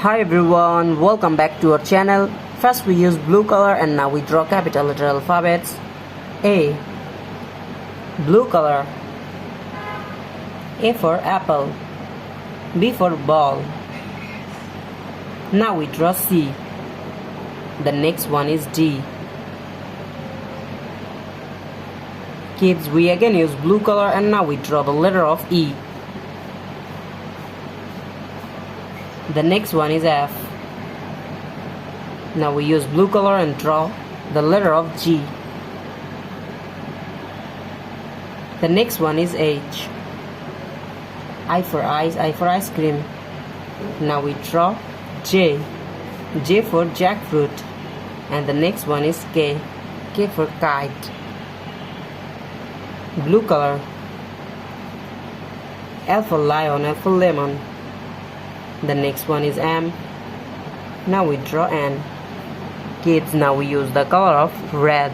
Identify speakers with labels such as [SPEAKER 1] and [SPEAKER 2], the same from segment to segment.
[SPEAKER 1] Hi everyone, welcome back to our channel. First we use blue color and now we draw capital letter alphabets. A. Blue color. A for apple. B for ball. Now we draw C. The next one is D. Kids, we again use blue color and now we draw the letter of E. The next one is F. Now we use blue color and draw the letter of G. The next one is H. I for ice, I for ice cream. Now we draw J. J for jackfruit. And the next one is K. K for kite. Blue color. L for lion, L for lemon. The next one is M. Now we draw N. Kids, now we use the color of red.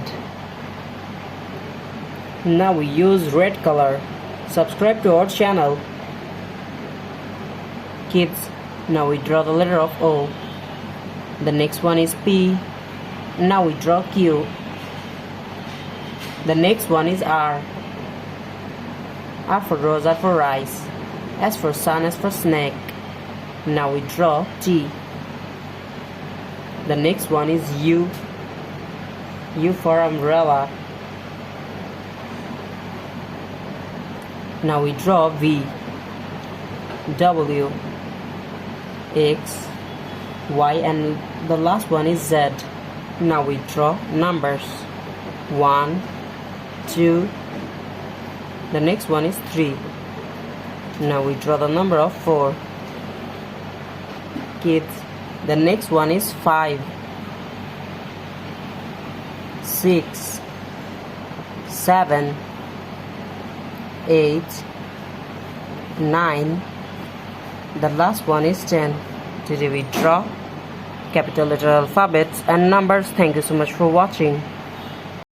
[SPEAKER 1] Now we use red color. Subscribe to our channel. Kids, now we draw the letter of O. The next one is P. Now we draw Q. The next one is R. R for rose, R for rice. S for sun, S for snake. Now we draw T. The next one is U. U for umbrella. Now we draw V. W. X. Y, and the last one is Z. Now we draw numbers. 1, 2. The next one is 3. Now we draw the number of 4. Kids, the next one is 5, 6, 7, 8, 9. The last one is 10. Today we draw capital letter alphabets and numbers. Thank you so much for watching.